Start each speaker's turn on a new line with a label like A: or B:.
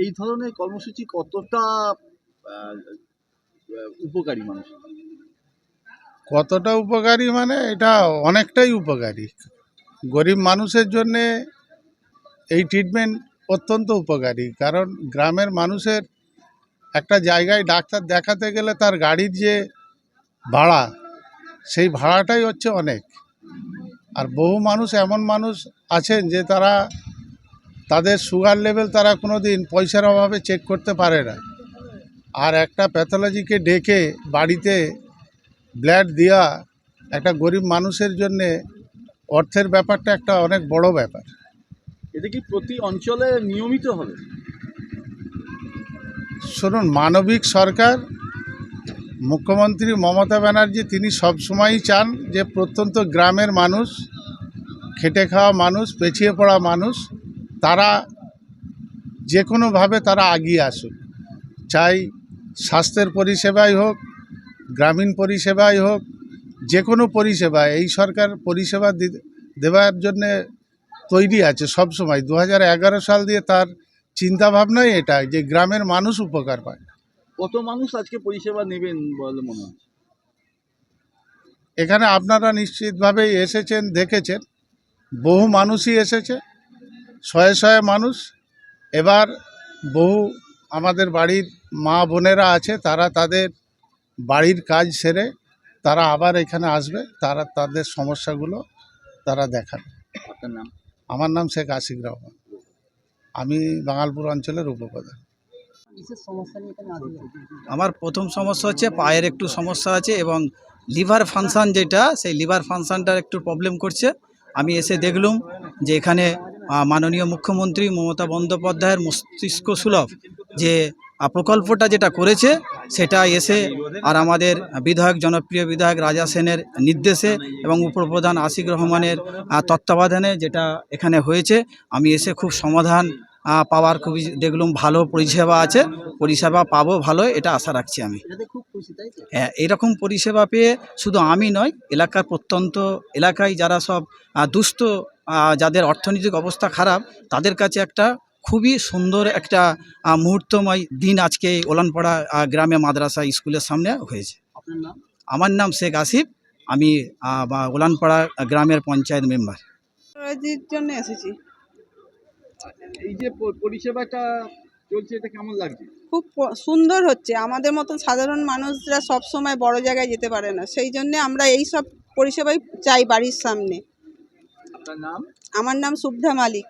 A: এই ধরনের কর্মসূচি কতটা আহ, উপকারী মানুষ?
B: কতটা উপকারী মানে এটা অনেকটাই উপকারী। গরিব মানুষের জন্যে এই ট্রিটমেন্ট অত্যন্ত উপকারী, কারণ গ্রামের মানুষের একটা জায়গায় ডাক্তার দেখাতে গেলে তার গাড়ির যে ভাড়া, সেই ভাড়াটাই হচ্ছে অনেক। আর বহু মানুষ এমন মানুষ আছেন যে তাদের সুগার লেভেল তারা কোনো দিন পয়সার অভাবে চেক করতে পারে না, আর একটা প্যাথোলজিকে ডেকে বাড়িতে ব্লাড দেওয়া একটা গরিব মানুষের জন্যে অর্থের ব্যাপারটা একটা অনেক বড় ব্যাপার।
A: এটা কি প্রতি অঞ্চলে নিয়মিত হবে?
B: শুনুন, মানবিক সরকার, মুখ্যমন্ত্রী মমতা ব্যানার্জি তিনি সবসময়ই চান যে প্রত্যন্ত গ্রামের মানুষ, খেটে খাওয়া মানুষ, পেছিয়ে পড়া মানুষ, তারা যে কোনোভাবে তারা এগিয়ে আসুক। চাই স্বাস্থ্যের পরিষেবাই হোক, গ্রামীণ পরিষেবাই হোক, যে কোনো পরিষেবা এই সরকার পরিষেবা দেওয়ার জন্যে তৈরি আছে সব সময়। 2011 সাল দিয়ে তার চিন্তাভাবনাই এটা যে গ্রামের মানুষ উপকার পায়।
A: কত মানুষ আজকে পরিষেবা নেবেন বলে মনে হয়?
B: এখানে আপনারা নিশ্চিতভাবেই এসেছেন, দেখেছেন, বহু মানুষই এসেছে, শয়ে শয়ে মানুষ। এবার বহু আমাদের বাড়ির মা বোনেরা আছে, তারা তাদের বাড়ির কাজ সেরে তারা আবার এখানে আসবে, তারা তাদের সমস্যাগুলো তারা দেখাবে।
A: আপনার নাম?
B: আমার নাম শেখ আশিক রহমান, আমি বাঙালপুর অঞ্চলের উপপ্রধান।
C: আমার প্রথম সমস্যা হচ্ছে পায়ের একটু সমস্যা আছে এবং লিভার ফাংশন, যেটা সেই লিভার ফাংশনটার একটু প্রবলেম করছে। আমি এসে দেখলুম যে এখানে মাননীয় মুখ্যমন্ত্রী মমতা বন্দ্যোপাধ্যায়ের মস্তিষ্ক সুলভ যে প্রকল্পটা যেটা করেছে, সেটা এসে আর আমাদের বিধায়ক, জনপ্রিয় বিধায়ক রাজা সেনের নির্দেশে এবং উপপ্রধান আশিক রহমানের তত্ত্বাবধানে যেটা এখানে হয়েছে, আমি এসে খুব সমাধান পাওয়ার খুবই দেখলুম ভালো পরিষেবা আছে, পরিষেবা পাবো ভালো, এটা আশা রাখছি আমি। হ্যাঁ, এরকম পরিষেবা পেয়ে শুধু আমি নয়, এলাকার প্রত্যন্ত এলাকায় যারা সব দুস্থ, যাদের অর্থনৈতিক অবস্থা খারাপ, তাদের কাছে একটা খুবই সুন্দর একটা মুহূর্তময় দিন আজকে এই ওলানপাড়া গ্রামে মাদ্রাসা স্কুলের সামনে হয়েছে।
A: আপনার নাম?
C: আমার নাম শেখ আসিফ, আমি ওলানপাড়া গ্রামের পঞ্চায়েত মেম্বার।
D: জন্য এসেছি।
A: এই যে পরিষেবাটা চলছে, এটা কেমন লাগছে?
D: খুব সুন্দর হচ্ছে। আমাদের মতন সাধারণ মানুষরা সব সময় বড় জায়গায় যেতে পারে না, সেই জন্য আমরা এই সব পরিষেবাই চাই বাড়ির সামনে।
A: আপনার নাম?
D: আমার নাম শুভ্রা মালিক।